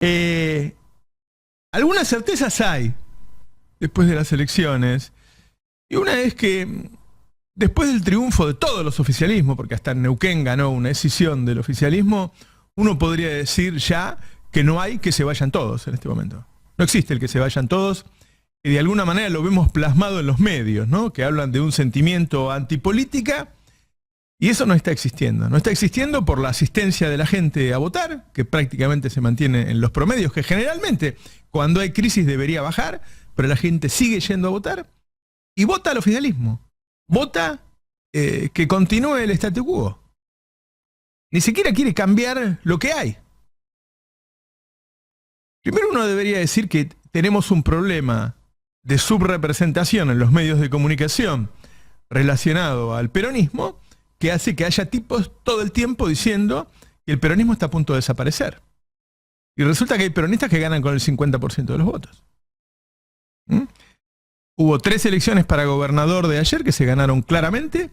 Eh, Algunas certezas hay después de las elecciones. Y una es que después del triunfo de todos los oficialismos, porque hasta en Neuquén ganó una escisión del oficialismo, uno podría decir ya que no hay que se vayan todos en este momento. No existe el que se vayan todos, y de alguna manera lo vemos plasmado en los medios, ¿no? Que hablan de un sentimiento antipolítica, y eso no está existiendo. No está existiendo por la asistencia de la gente a votar, que prácticamente se mantiene en los promedios, que generalmente cuando hay crisis debería bajar, pero la gente sigue yendo a votar, y vota al oficialismo. Vota que continúe el statu quo. Ni siquiera quiere cambiar lo que hay. Primero uno debería decir que tenemos un problema de subrepresentación en los medios de comunicación relacionado al peronismo, que hace que haya tipos todo el tiempo diciendo que el peronismo está a punto de desaparecer. Y resulta que hay peronistas que ganan con el 50% de los votos. ¿Mm? Hubo 3 elecciones para gobernador de ayer que se ganaron claramente.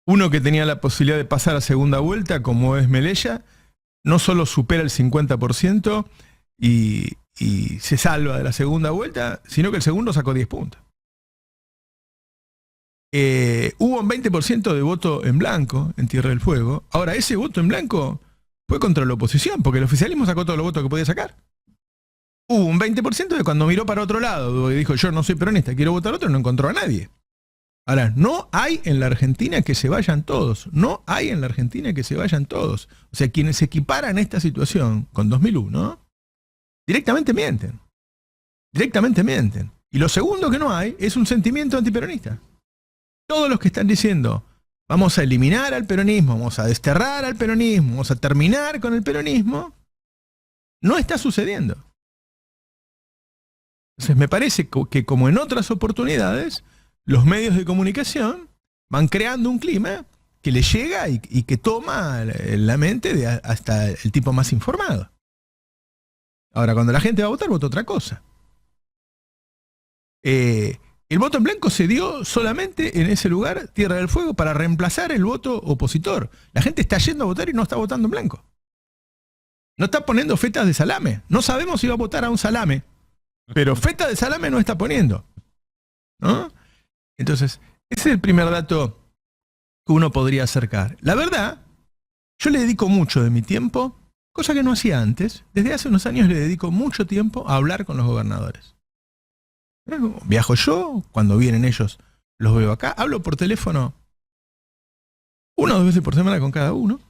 Uno que tenía la posibilidad de pasar a segunda vuelta, como es Melella, no solo supera el 50% y se salva de la segunda vuelta, sino que el segundo sacó 10 puntos. Hubo un 20% de voto en blanco en Tierra del Fuego. Ahora, ese voto en blanco fue contra la oposición, porque el oficialismo sacó todos los votos que podía sacar. Hubo un 20% de cuando miró para otro lado y dijo, yo no soy peronista, quiero votar otro, no encontró a nadie. Ahora, no hay en la Argentina que se vayan todos. No hay en la Argentina que se vayan todos. O sea, quienes se equiparan esta situación con 2001, directamente mienten. Directamente mienten. Y lo segundo que no hay es un sentimiento antiperonista. Todos los que están diciendo, vamos a eliminar al peronismo, vamos a desterrar al peronismo, vamos a terminar con el peronismo, no está sucediendo. Entonces me parece que como en otras oportunidades, los medios de comunicación van creando un clima que le llega y que toma la mente de hasta el tipo más informado. Ahora, cuando la gente va a votar, vota otra cosa. El voto en blanco se dio solamente en ese lugar, Tierra del Fuego, para reemplazar el voto opositor. La gente está yendo a votar y no está votando en blanco. No está poniendo fetas de salame. No sabemos si va a votar a un salame, pero feta de salame no está poniendo, ¿no? Entonces, ese es el primer dato que uno podría acercar. La verdad, yo le dedico mucho de mi tiempo, cosa que no hacía antes. Desde hace unos años le dedico mucho tiempo a hablar con los gobernadores. Viajo yo, cuando vienen ellos los veo acá, hablo por teléfono 1 o 2 veces por semana con cada uno.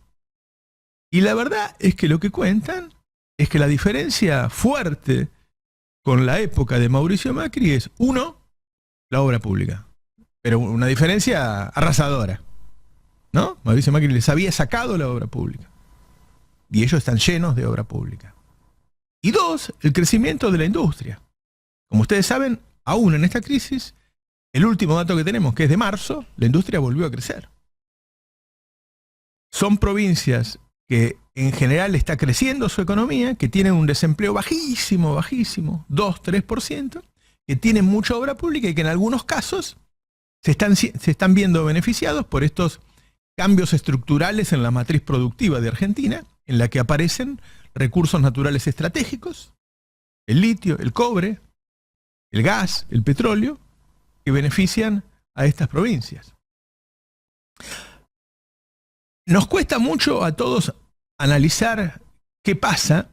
Y la verdad es que lo que cuentan es que la diferencia fuerte con la época de Mauricio Macri es, 1, la obra pública. Pero una diferencia arrasadora, ¿no? Mauricio Macri les había sacado la obra pública. Y ellos están llenos de obra pública. Y 2, el crecimiento de la industria. Como ustedes saben, aún en esta crisis, el último dato que tenemos, que es de marzo, la industria volvió a crecer. Son provincias que en general está creciendo su economía, que tienen un desempleo bajísimo, 2-3%, que tienen mucha obra pública y que en algunos casos se están viendo beneficiados por estos cambios estructurales en la matriz productiva de Argentina, en la que aparecen recursos naturales estratégicos, el litio, el cobre, el gas, el petróleo, que benefician a estas provincias. Nos cuesta mucho a todos analizar qué pasa,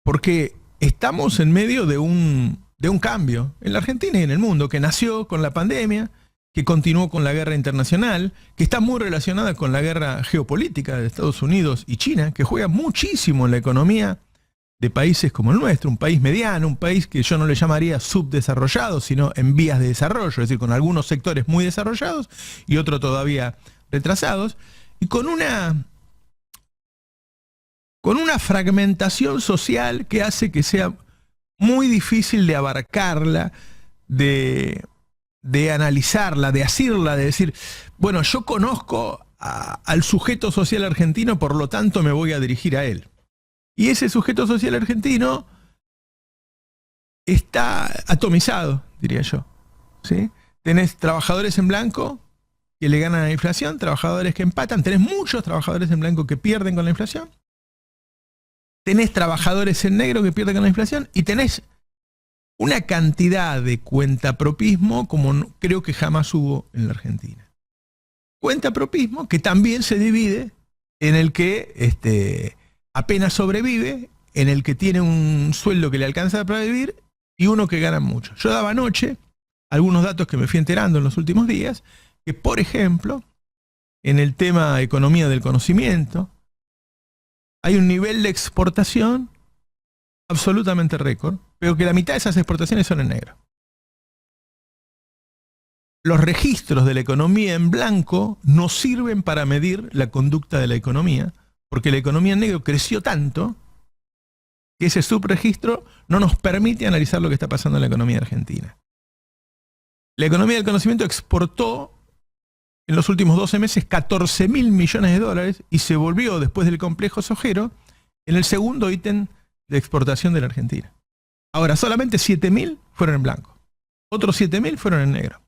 porque estamos en medio de un cambio en la Argentina y en el mundo, que nació con la pandemia, que continuó con la guerra internacional, que está muy relacionada con la guerra geopolítica de Estados Unidos y China, que juega muchísimo en la economía de países como el nuestro, un país mediano, un país que yo no le llamaría subdesarrollado, sino en vías de desarrollo, es decir, con algunos sectores muy desarrollados y otros todavía retrasados, y con una fragmentación social que hace que sea muy difícil de abarcarla, de analizarla, de asirla, de decir, bueno, yo conozco al sujeto social argentino, por lo tanto me voy a dirigir a él. Y ese sujeto social argentino está atomizado, diría yo, ¿sí? Tenés trabajadores en blanco que le ganan a la inflación, trabajadores que empatan, tenés muchos trabajadores en blanco que pierden con la inflación. tenés trabajadores en negro que pierden con la inflación y tenés una cantidad de cuentapropismo como creo que jamás hubo en la Argentina. Cuentapropismo que también se divide en el que apenas sobrevive, en el que tiene un sueldo que le alcanza para vivir y uno que gana mucho. Yo daba anoche algunos datos que me fui enterando en los últimos días, que por ejemplo, en el tema economía del conocimiento, hay un nivel de exportación absolutamente récord, pero que la mitad de esas exportaciones son en negro. Los registros de la economía en blanco no sirven para medir la conducta de la economía, porque la economía en negro creció tanto que ese subregistro no nos permite analizar lo que está pasando en la economía argentina. La economía del conocimiento exportó en los últimos 12 meses 14.000 millones de dólares y se volvió, después del complejo sojero, en el segundo ítem de exportación de la Argentina. Ahora, solamente 7.000 fueron en blanco. Otros 7.000 fueron en negro.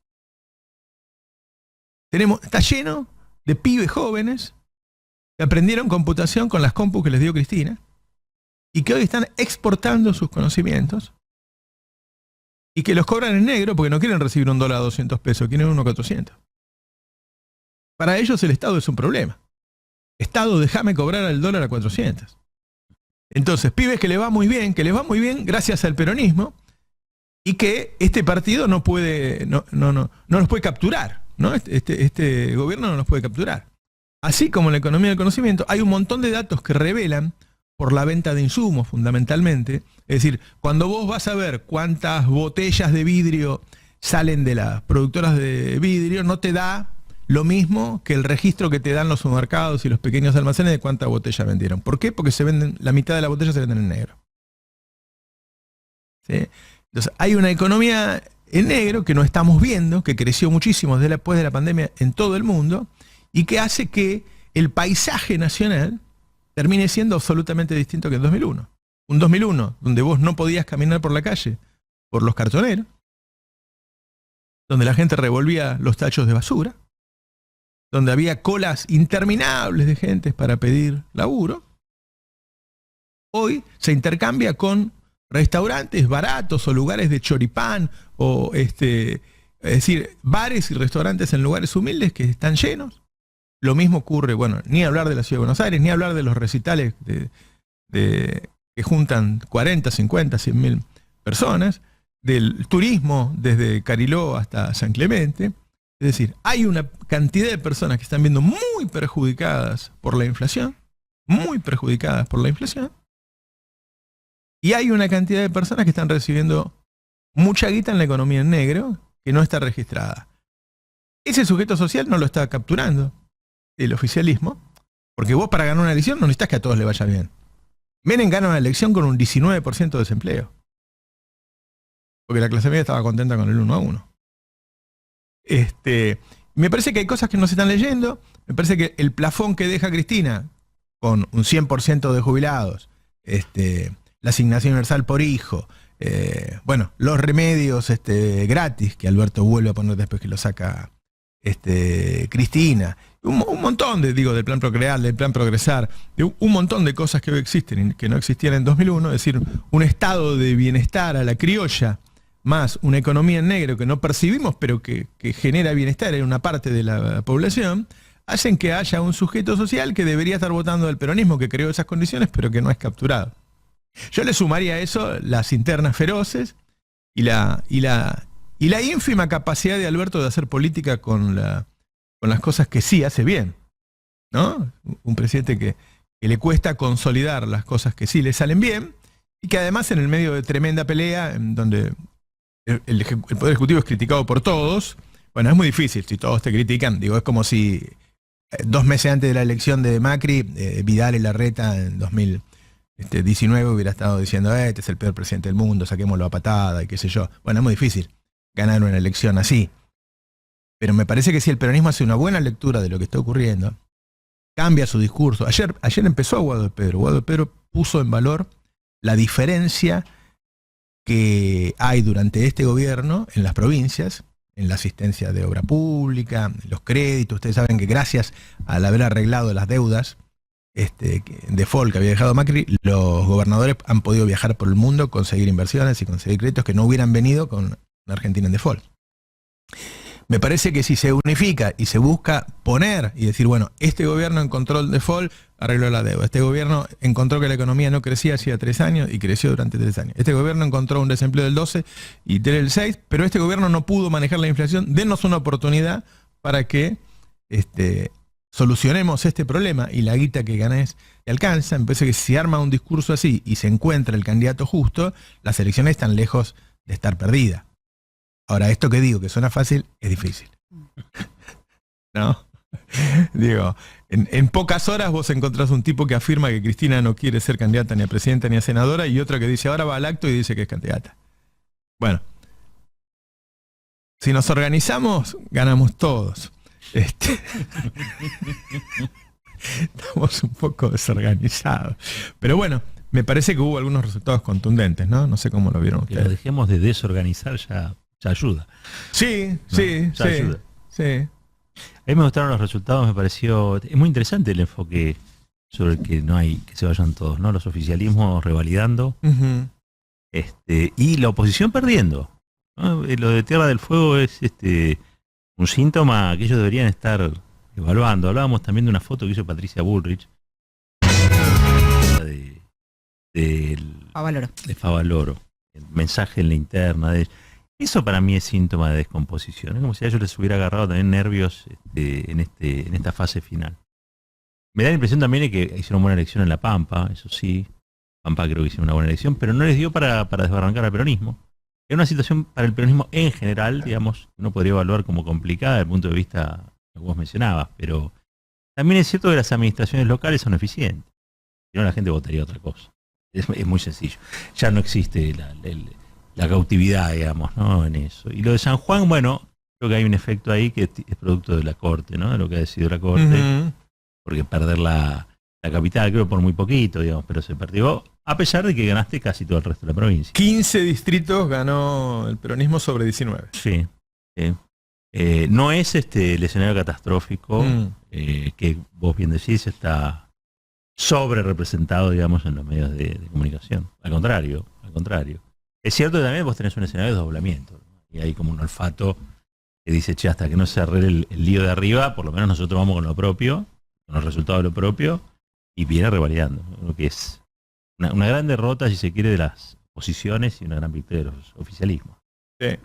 Está lleno de pibes jóvenes que aprendieron computación con las compus que les dio Cristina y que hoy están exportando sus conocimientos y que los cobran en negro porque no quieren recibir $1 a 200 pesos, quieren uno a 400. Para ellos el Estado es un problema. Estado, déjame cobrar al dólar a 400. Entonces, pibes que les va muy bien gracias al peronismo y que este partido no los puede capturar, ¿no? Este gobierno no los puede capturar. Así como en la economía del conocimiento, hay un montón de datos que revelan, por la venta de insumos fundamentalmente, es decir, cuando vos vas a ver cuántas botellas de vidrio salen de las productoras de vidrio, no te da lo mismo que el registro que te dan los supermercados y los pequeños almacenes de cuántas botellas vendieron. ¿Por qué? Porque la mitad de las botellas se venden en negro. ¿Sí? Entonces, hay una economía en negro que no estamos viendo, que creció muchísimo después de la pandemia en todo el mundo y que hace que el paisaje nacional termine siendo absolutamente distinto que el 2001. Un 2001 donde vos no podías caminar por la calle por los cartoneros, donde la gente revolvía los tachos de basura, donde había colas interminables de gente para pedir laburo. Hoy se intercambia con restaurantes baratos o lugares de choripán o es decir, bares y restaurantes en lugares humildes que están llenos. Lo mismo ocurre, bueno, ni hablar de la Ciudad de Buenos Aires, ni hablar de los recitales que juntan 40, 50, 100 mil personas, del turismo desde Cariló hasta San Clemente. Es decir, hay una cantidad de personas que están viendo muy perjudicadas por la inflación, y hay una cantidad de personas que están recibiendo mucha guita en la economía en negro que no está registrada. Ese sujeto social no lo está capturando el oficialismo, porque vos para ganar una elección no necesitas que a todos le vaya bien. Menem gana una elección con un 19% de desempleo, porque la clase media estaba contenta con el 1 a 1. Me parece que hay cosas que no se están leyendo. Me parece que el plafón que deja Cristina con un 100% de jubilados, la asignación universal por hijo, bueno, los remedios gratis que Alberto vuelve a poner después que lo saca Cristina, un montón del plan Procrear, del plan Progresar, de un montón de cosas que hoy existen y que no existían en 2001, es decir, un estado de bienestar a la criolla, más una economía en negro que no percibimos, pero que genera bienestar en una parte de la población, hacen que haya un sujeto social que debería estar votando al peronismo, que creó esas condiciones, pero que no es capturado. Yo le sumaría a eso las internas feroces y la ínfima capacidad de Alberto de hacer política con las cosas que sí hace bien, ¿no? Un presidente que le cuesta consolidar las cosas que sí le salen bien y que además en el medio de tremenda pelea, en donde el Poder Ejecutivo es criticado por todos. Bueno, es muy difícil si todos te critican. Digo, es como si 2 meses antes de la elección de Macri, Vidal y Larreta en 2019 hubiera estado diciendo este es el peor presidente del mundo, saquémoslo a patada y qué sé yo. Bueno, es muy difícil ganar una elección así. Pero me parece que si el peronismo hace una buena lectura de lo que está ocurriendo, cambia su discurso. Ayer empezó Guado de Pedro. Guado de Pedro puso en valor la diferencia que hay durante este gobierno en las provincias, en la asistencia de obra pública, en los créditos. Ustedes saben que gracias al haber arreglado las deudas default que había dejado Macri, los gobernadores han podido viajar por el mundo, conseguir inversiones y conseguir créditos que no hubieran venido con una Argentina en default. Me parece que si se unifica y se busca poner y decir, bueno, este gobierno encontró el default, arregló la deuda. Este gobierno encontró que la economía no crecía hacía 3 años y creció durante 3 años. Este gobierno encontró un desempleo del 12 y del 6, pero este gobierno no pudo manejar la inflación. Denos una oportunidad para que solucionemos este problema y la guita que ganés te alcanza. Me parece que si se arma un discurso así y se encuentra el candidato justo, las elecciones están lejos de estar perdidas. Ahora, esto que digo, que suena fácil, es difícil. ¿No? Digo, en pocas horas vos encontrás un tipo que afirma que Cristina no quiere ser candidata ni a presidenta ni a senadora y otro que dice ahora va al acto y dice que es candidata. Bueno, si nos organizamos, ganamos todos. Estamos un poco desorganizados. Pero bueno, me parece que hubo algunos resultados contundentes, ¿no? No sé cómo lo vieron ustedes. Que lo dejemos de desorganizar ya ayuda. Sí, ¿no? sí, Ya ayuda. sí. A mí me gustaron los resultados, me pareció... Es muy interesante el enfoque sobre el que no hay que se vayan todos, ¿no? Los oficialismos revalidando y la oposición perdiendo, ¿no? Lo de Tierra del Fuego es un síntoma que ellos deberían estar evaluando. Hablábamos también de una foto que hizo Patricia Bullrich de Favaloro, el mensaje en la interna de eso. Para mí es síntoma de descomposición. Es como si a ellos les hubiera agarrado también nervios en esta fase final. Me da la impresión también de que hicieron buena elección en La Pampa, eso sí. Pampa creo que hicieron una buena elección, pero no les dio para desbarrancar al peronismo. Es una situación para el peronismo en general, digamos, uno podría evaluar como complicada desde el punto de vista que vos mencionabas, pero también es cierto que las administraciones locales son eficientes. Si no, la gente votaría otra cosa. Es muy sencillo. Ya no existe la cautividad, digamos, ¿no? En eso. Y lo de San Juan, bueno, creo que hay un efecto ahí que es producto de la Corte, ¿no? De lo que ha decidido la Corte. Porque perder la capital, creo por muy poquito, digamos, pero se perdió, a pesar de que ganaste casi todo el resto de la provincia. 15 distritos ganó el peronismo sobre 19. Sí. No es el escenario catastrófico que vos bien decís, está sobre representado, digamos, en los medios de comunicación. Al contrario. Es cierto que también vos tenés un escenario de desdoblamiento, ¿no? Y hay como un olfato que dice, che, hasta que no se arregle el lío de arriba, por lo menos nosotros vamos con lo propio, con los resultados de lo propio, y viene revalidando. Lo que es una gran derrota, si se quiere, de las posiciones y una gran victoria de los oficialismos. Sí.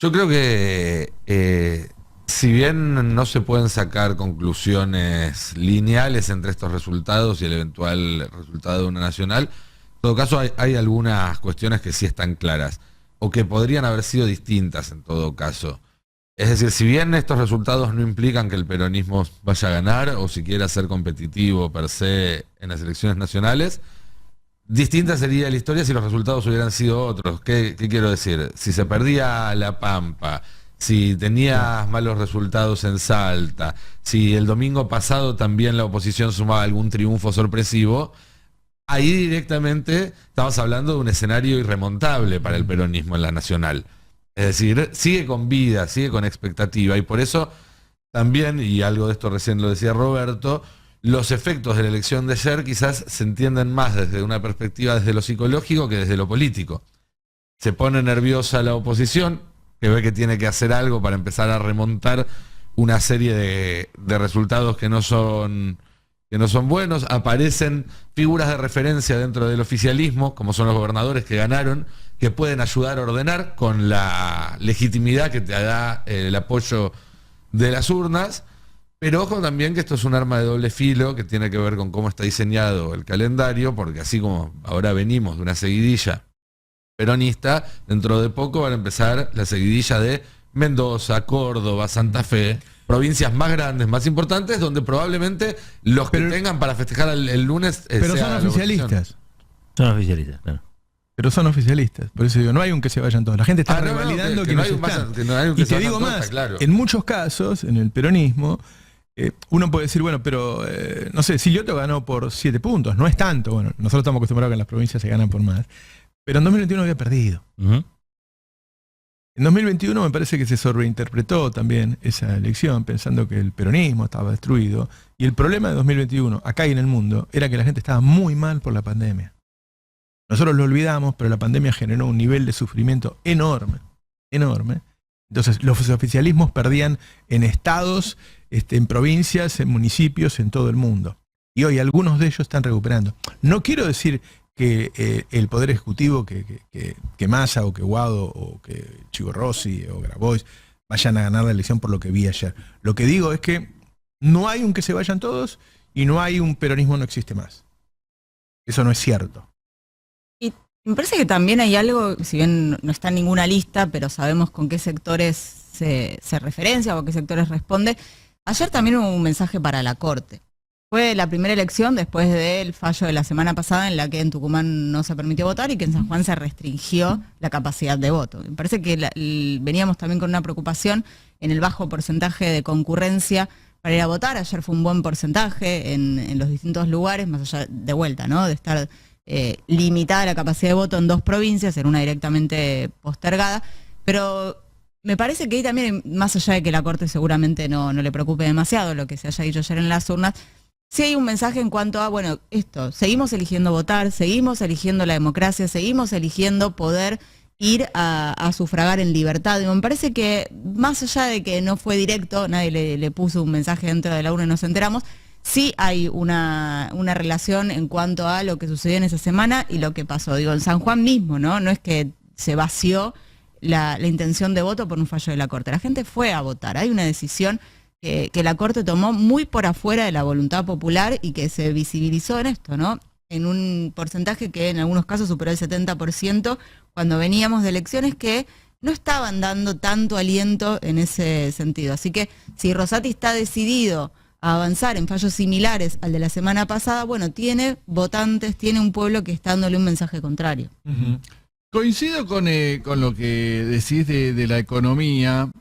Yo creo que si bien no se pueden sacar conclusiones lineales entre estos resultados y el eventual resultado de una nacional, en todo caso hay algunas cuestiones que sí están claras o que podrían haber sido distintas en todo caso. Es decir, si bien estos resultados no implican que el peronismo vaya a ganar o siquiera ser competitivo per se en las elecciones nacionales, distinta sería la historia si los resultados hubieran sido otros. ¿Qué quiero decir? Si se perdía La Pampa, si tenías malos resultados en Salta, si el domingo pasado también la oposición sumaba algún triunfo sorpresivo, ahí directamente estamos hablando de un escenario irremontable para el peronismo en la nacional. Es decir, sigue con vida, sigue con expectativa, y por eso también, y algo de esto recién lo decía Roberto, los efectos de la elección de ayer quizás se entienden más desde una perspectiva desde lo psicológico que desde lo político. Se pone nerviosa la oposición, que ve que tiene que hacer algo para empezar a remontar una serie de resultados que no son buenos. Aparecen figuras de referencia dentro del oficialismo, como son los gobernadores que ganaron, que pueden ayudar a ordenar con la legitimidad que te da el apoyo de las urnas. Pero ojo también que esto es un arma de doble filo que tiene que ver con cómo está diseñado el calendario, porque así como ahora venimos de una seguidilla peronista, dentro de poco van a empezar la seguidilla de Mendoza, Córdoba, Santa Fe, provincias más grandes, más importantes, donde probablemente los que tengan para festejar el lunes pero son oficialistas. Son oficialistas, claro. Pero son oficialistas. Por eso digo, no hay un que se vayan todos. La gente está revalidando que no están. Y te digo más, claro. En muchos casos, en el peronismo, uno puede decir, bueno, pero no sé, Silioto ganó por 7 puntos, no es tanto. Bueno, nosotros estamos acostumbrados a que en las provincias se ganan por más. Pero en 2021 había perdido. En 2021 me parece que se sobreinterpretó también esa elección, pensando que el peronismo estaba destruido. Y el problema de 2021, acá y en el mundo, era que la gente estaba muy mal por la pandemia. Nosotros lo olvidamos, pero la pandemia generó un nivel de sufrimiento enorme, enorme. Entonces los oficialismos perdían en estados, en provincias, en municipios, en todo el mundo. Y hoy algunos de ellos están recuperando. No quiero decir que el Poder Ejecutivo, que Massa o que Guado o que Chico Rossi o Grabois vayan a ganar la elección por lo que vi ayer. Lo que digo es que no hay un que se vayan todos y no hay un peronismo no existe más. Eso no es cierto. Y me parece que también hay algo, si bien no está en ninguna lista, pero sabemos con qué sectores se referencia o a qué sectores responde. Ayer también hubo un mensaje para la Corte. Fue la primera elección después del fallo de la semana pasada en la que en Tucumán no se permitió votar y que en San Juan se restringió la capacidad de voto. Me parece que veníamos también con una preocupación en el bajo porcentaje de concurrencia para ir a votar. Ayer fue un buen porcentaje en los distintos lugares, más allá de vuelta, ¿no? De estar limitada la capacidad de voto en 2 provincias, en una directamente postergada. Pero me parece que ahí también, más allá de que la Corte seguramente no le preocupe demasiado lo que se haya dicho ayer en las urnas, sí hay un mensaje en cuanto a, bueno, seguimos eligiendo votar, seguimos eligiendo la democracia, seguimos eligiendo poder ir a sufragar en libertad. Digo, me parece que más allá de que no fue directo, nadie le puso un mensaje dentro de la urna y nos enteramos, sí hay una relación en cuanto a lo que sucedió en esa semana y lo que pasó. Digo, en San Juan mismo, ¿no? No es que se vació la intención de voto por un fallo de la Corte. La gente fue a votar. Hay una decisión que la Corte tomó muy por afuera de la voluntad popular y que se visibilizó en esto, ¿no? En un porcentaje que en algunos casos superó el 70% cuando veníamos de elecciones que no estaban dando tanto aliento en ese sentido. Así que si Rosati está decidido a avanzar en fallos similares al de la semana pasada, bueno, tiene votantes, tiene un pueblo que está dándole un mensaje contrario. Uh-huh. Coincido con lo que decís de la economía.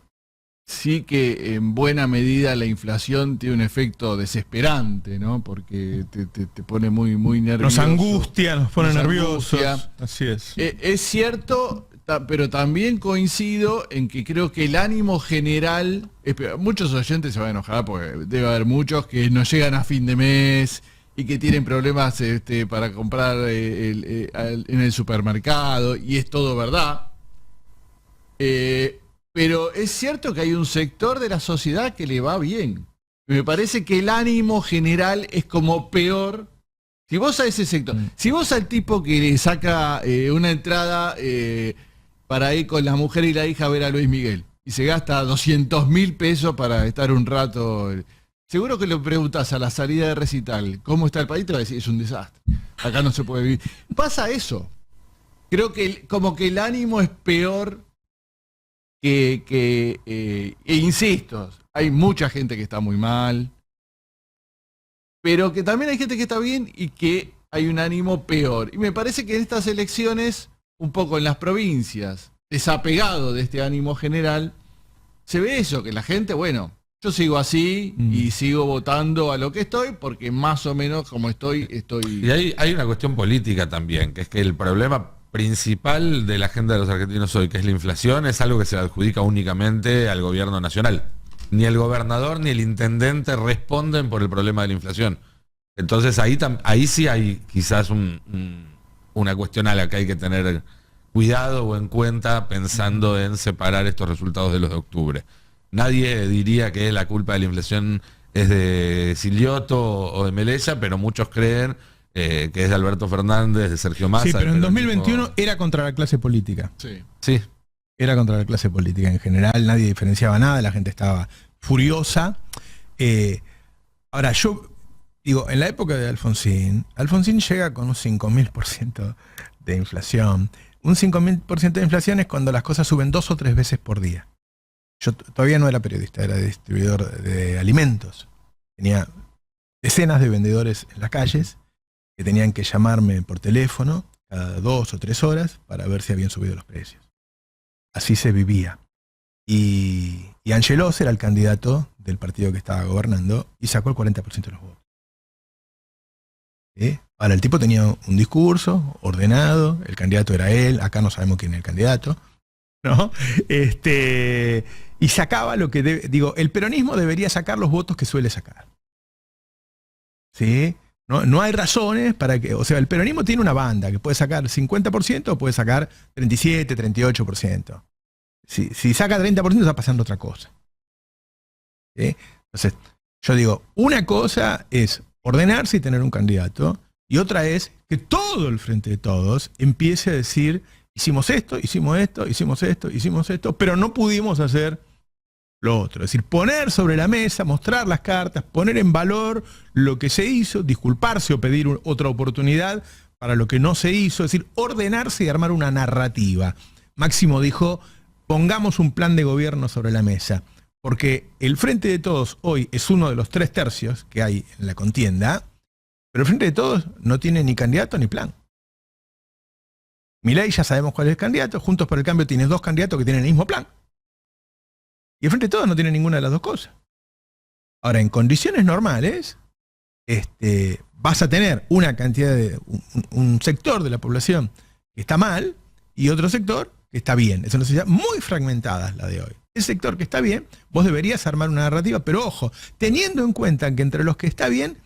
Sí que en buena medida la inflación tiene un efecto desesperante, ¿no? Porque te pone muy, muy nervioso. Nos angustia, nos pone nerviosos. Así es. Es cierto, pero también coincido en que creo que el ánimo general, muchos oyentes se van a enojar porque debe haber muchos que no llegan a fin de mes y que tienen problemas para comprar en el supermercado, y es todo verdad. Pero es cierto que hay un sector de la sociedad que le va bien. Me parece que el ánimo general es como peor. Si vos a ese sector, si vos al tipo que le saca una entrada para ir con la mujer y la hija a ver a Luis Miguel y se gasta 200.000 pesos para estar un rato, seguro que le preguntás a la salida de recital cómo está el país, te va a decir, es un desastre, acá no se puede vivir. Pasa eso. Creo que como que el ánimo es peor. E insisto, hay mucha gente que está muy mal, pero que también hay gente que está bien y que hay un ánimo peor. Y me parece que en estas elecciones, un poco en las provincias, desapegado de este ánimo general, se ve eso, que la gente, bueno, yo sigo así y sigo votando a lo que estoy, porque más o menos como estoy... Y hay una cuestión política también, que es que el problema principal de la agenda de los argentinos hoy, que es la inflación, es algo que se adjudica únicamente al gobierno nacional. Ni el gobernador ni el intendente responden por el problema de la inflación. Entonces ahí sí hay quizás una cuestión a la que hay que tener cuidado o en cuenta pensando en separar estos resultados de los de octubre. Nadie diría que la culpa de la inflación es de Silioto o de Melella, pero muchos creen que es de Alberto Fernández, de Sergio Massa. Sí, pero en 2021 era contra la clase política. Sí. Era contra la clase política en general, nadie diferenciaba nada, la gente estaba furiosa. Ahora, yo digo, en la época de Alfonsín llega con un 5.000% de inflación. Un 5.000% de inflación es cuando las cosas suben 2 o 3 veces por día. Yo todavía no era periodista, era distribuidor de alimentos. Tenía decenas de vendedores en las calles que tenían que llamarme por teléfono cada 2 o 3 horas para ver si habían subido los precios. Así se vivía. Y Angelos era el candidato del partido que estaba gobernando y sacó el 40% de los votos. ¿Sí? Ahora, el tipo tenía un discurso ordenado, el candidato era él, acá no sabemos quién es el candidato, ¿no? Y sacaba lo que digo, el peronismo debería sacar los votos que suele sacar. ¿Sí? No hay razones para que, o sea, el peronismo tiene una banda que puede sacar 50% o puede sacar 37, 38%. Si saca 30% está pasando otra cosa. ¿Sí? Entonces, yo digo, una cosa es ordenarse y tener un candidato, y otra es que todo el Frente de Todos empiece a decir, hicimos esto, hicimos esto, hicimos esto, hicimos esto, pero no pudimos hacer lo otro. Es decir, poner sobre la mesa, mostrar las cartas, poner en valor lo que se hizo, disculparse o pedir otra oportunidad para lo que no se hizo, es decir, ordenarse y armar una narrativa. Máximo dijo, pongamos un plan de gobierno sobre la mesa, porque el Frente de Todos hoy es uno de los 3 tercios que hay en la contienda, pero el Frente de Todos no tiene ni candidato ni plan. Milei ya sabemos cuál es el candidato, Juntos por el Cambio tiene 2 candidatos que tienen el mismo plan. Y el Frente de Todos no tiene ninguna de las 2 cosas. Ahora, en condiciones normales, vas a tener una cantidad de un sector de la población que está mal y otro sector que está bien. Es una sociedad muy fragmentada la de hoy. El sector que está bien, vos deberías armar una narrativa, pero ojo, teniendo en cuenta que entre los que está bien,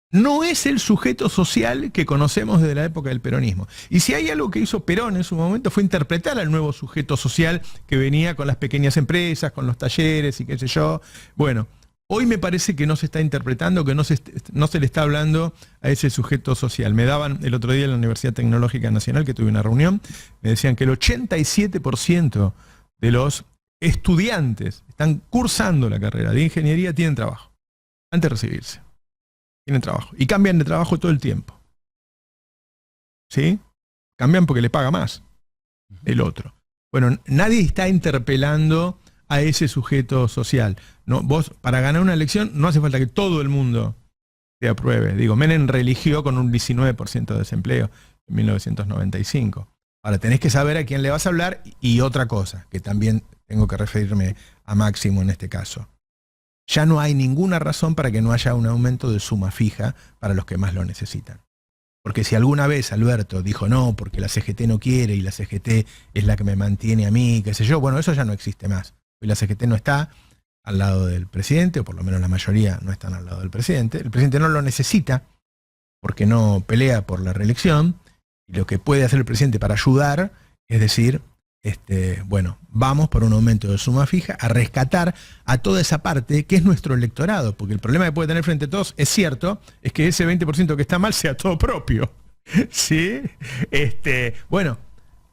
no es el sujeto social que conocemos desde la época del peronismo. Y si hay algo que hizo Perón en su momento fue interpretar al nuevo sujeto social que venía con las pequeñas empresas, con los talleres y qué sé yo. Bueno, hoy me parece que no se está interpretando, que no se le está hablando a ese sujeto social. Me daban el otro día en la Universidad Tecnológica Nacional, que tuve una reunión, me decían que el 87% de los estudiantes están cursando la carrera de ingeniería tienen trabajo, antes de recibirse. Tienen trabajo. Y cambian de trabajo todo el tiempo. ¿Sí? Cambian porque le paga más el otro. Bueno, nadie está interpelando a ese sujeto social. No, vos, para ganar una elección, no hace falta que todo el mundo te apruebe. Digo, Menem religió con un 19% de desempleo en 1995. Ahora, tenés que saber a quién le vas a hablar y otra cosa, que también tengo que referirme a Máximo en este caso. Ya no hay ninguna razón para que no haya un aumento de suma fija para los que más lo necesitan. Porque si alguna vez Alberto dijo no, porque la CGT no quiere y la CGT es la que me mantiene a mí, qué sé yo, bueno, eso ya no existe más. Hoy la CGT no está al lado del presidente, o por lo menos la mayoría no están al lado del presidente. El presidente no lo necesita porque no pelea por la reelección. Y lo que puede hacer el presidente para ayudar es decir, bueno, vamos por un aumento de suma fija a rescatar a toda esa parte que es nuestro electorado, porque el problema que puede tener Frente a Todos, es cierto, es que ese 20% que está mal sea todo propio. ¿Sí? Bueno,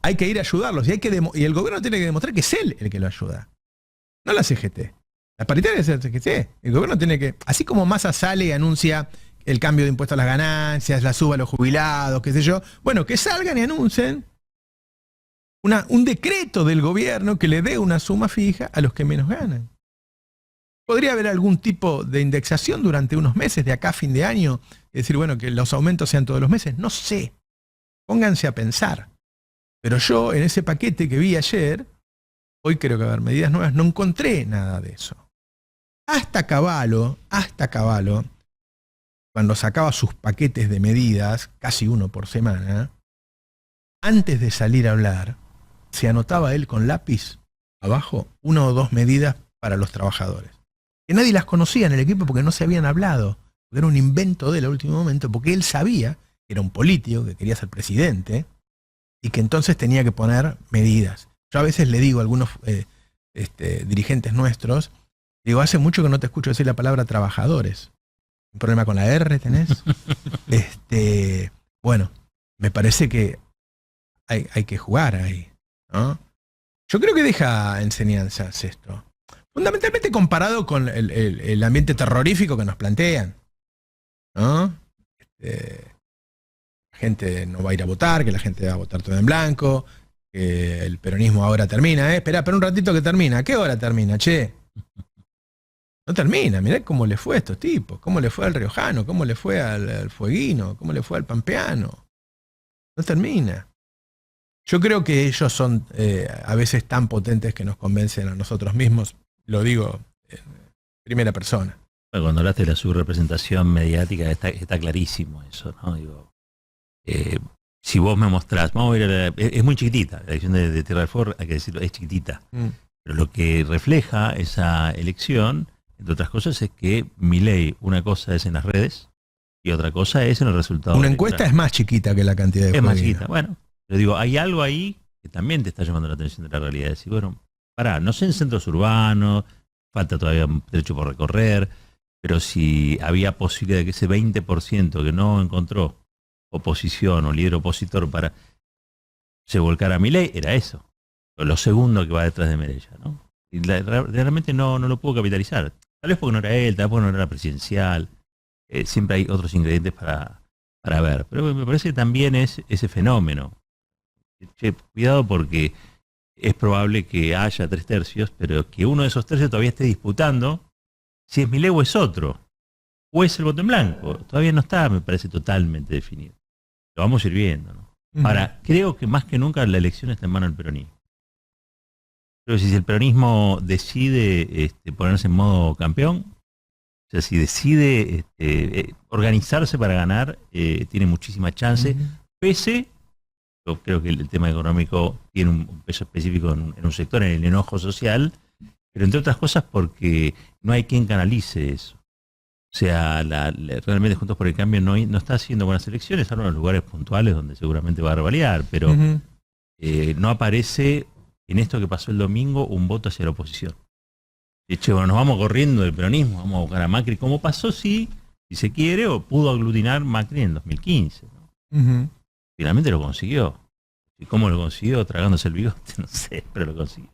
hay que ir a ayudarlos y el gobierno tiene que demostrar que es él el que lo ayuda, no la CGT. La paritaria es la CGT. El gobierno tiene que, así como Massa sale y anuncia el cambio de impuesto a las ganancias, la suba a los jubilados, qué sé yo, bueno, que salgan y anuncien un decreto del gobierno que le dé una suma fija a los que menos ganan. ¿Podría haber algún tipo de indexación durante unos meses de acá a fin de año? Es decir, bueno, que los aumentos sean todos los meses. No sé. Pónganse a pensar. Pero yo en ese paquete que vi ayer, hoy creo que va a haber medidas nuevas, no encontré nada de eso. Hasta Cavallo, cuando sacaba sus paquetes de medidas, casi uno por semana, antes de salir a hablar, se anotaba él con lápiz abajo 1 o 2 medidas para los trabajadores. Que nadie las conocía en el equipo porque no se habían hablado. Porque era un invento de él al último momento, porque él sabía que era un político, que quería ser presidente, y que entonces tenía que poner medidas. Yo a veces le digo a algunos dirigentes nuestros, digo, hace mucho que no te escucho decir la palabra trabajadores. ¿Un problema con la R tenés? Bueno, me parece que hay que jugar ahí, ¿no? Yo creo que deja enseñanzas esto. Fundamentalmente comparado con el ambiente terrorífico que nos plantean, ¿no? La gente no va a ir a votar, que la gente va a votar todo en blanco, que el peronismo ahora termina, Espera un ratito que termina. ¿A qué hora termina, che? No termina, mirá cómo le fue a estos tipos, cómo le fue al riojano, cómo le fue al fueguino, cómo le fue al pampeano. No termina. Yo creo que ellos son a veces tan potentes que nos convencen a nosotros mismos, lo digo en primera persona. Cuando hablaste de la subrepresentación mediática está clarísimo eso, ¿no? Digo, si vos me mostrás, vamos a ver, es muy chiquitita, la elección de Tierra del Fuego, hay que decirlo, es chiquitita. Pero lo que refleja esa elección, entre otras cosas, es que Milei, una cosa es en las redes y otra cosa es en el resultado. Una encuesta es más chiquita que la cantidad de es más chiquita, bueno. Pero digo, hay algo ahí que también te está llamando la atención de la realidad. Decir, bueno, pará, no sé en centros urbanos, falta todavía un trecho por recorrer, pero si había posibilidad de que ese 20% que no encontró oposición o líder opositor para se volcara a Milei, era eso. Lo segundo que va detrás de Merella, ¿no? Y realmente no lo pudo capitalizar. Tal vez porque no era él, tal vez porque no era la presidencial. Siempre hay otros ingredientes para ver. Pero me parece que también es ese fenómeno. Che, cuidado porque es probable que haya 3/3, pero que uno de esos 3 todavía esté disputando si es Milei o es otro. O es el voto en blanco. Todavía no está, me parece, totalmente definido. Lo vamos a ir viendo, ¿no? Ahora, creo que más que nunca la elección está en manos del peronismo. Creo que si el peronismo decide ponerse en modo campeón, o sea, si decide organizarse para ganar, tiene muchísima chance, pese, yo creo que el tema económico tiene un peso específico en un sector, en el enojo social, pero entre otras cosas porque no hay quien canalice eso. O sea, realmente Juntos por el Cambio no está haciendo buenas elecciones, salvo en los lugares puntuales donde seguramente va a revaliar, pero no aparece en esto que pasó el domingo un voto hacia la oposición. De hecho, bueno, nos vamos corriendo del peronismo, vamos a buscar a Macri, como pasó si se quiere, o pudo aglutinar Macri en 2015. ¿No? Finalmente lo consiguió. ¿Y cómo lo consiguió? Tragándose el bigote, no sé, pero lo consiguió.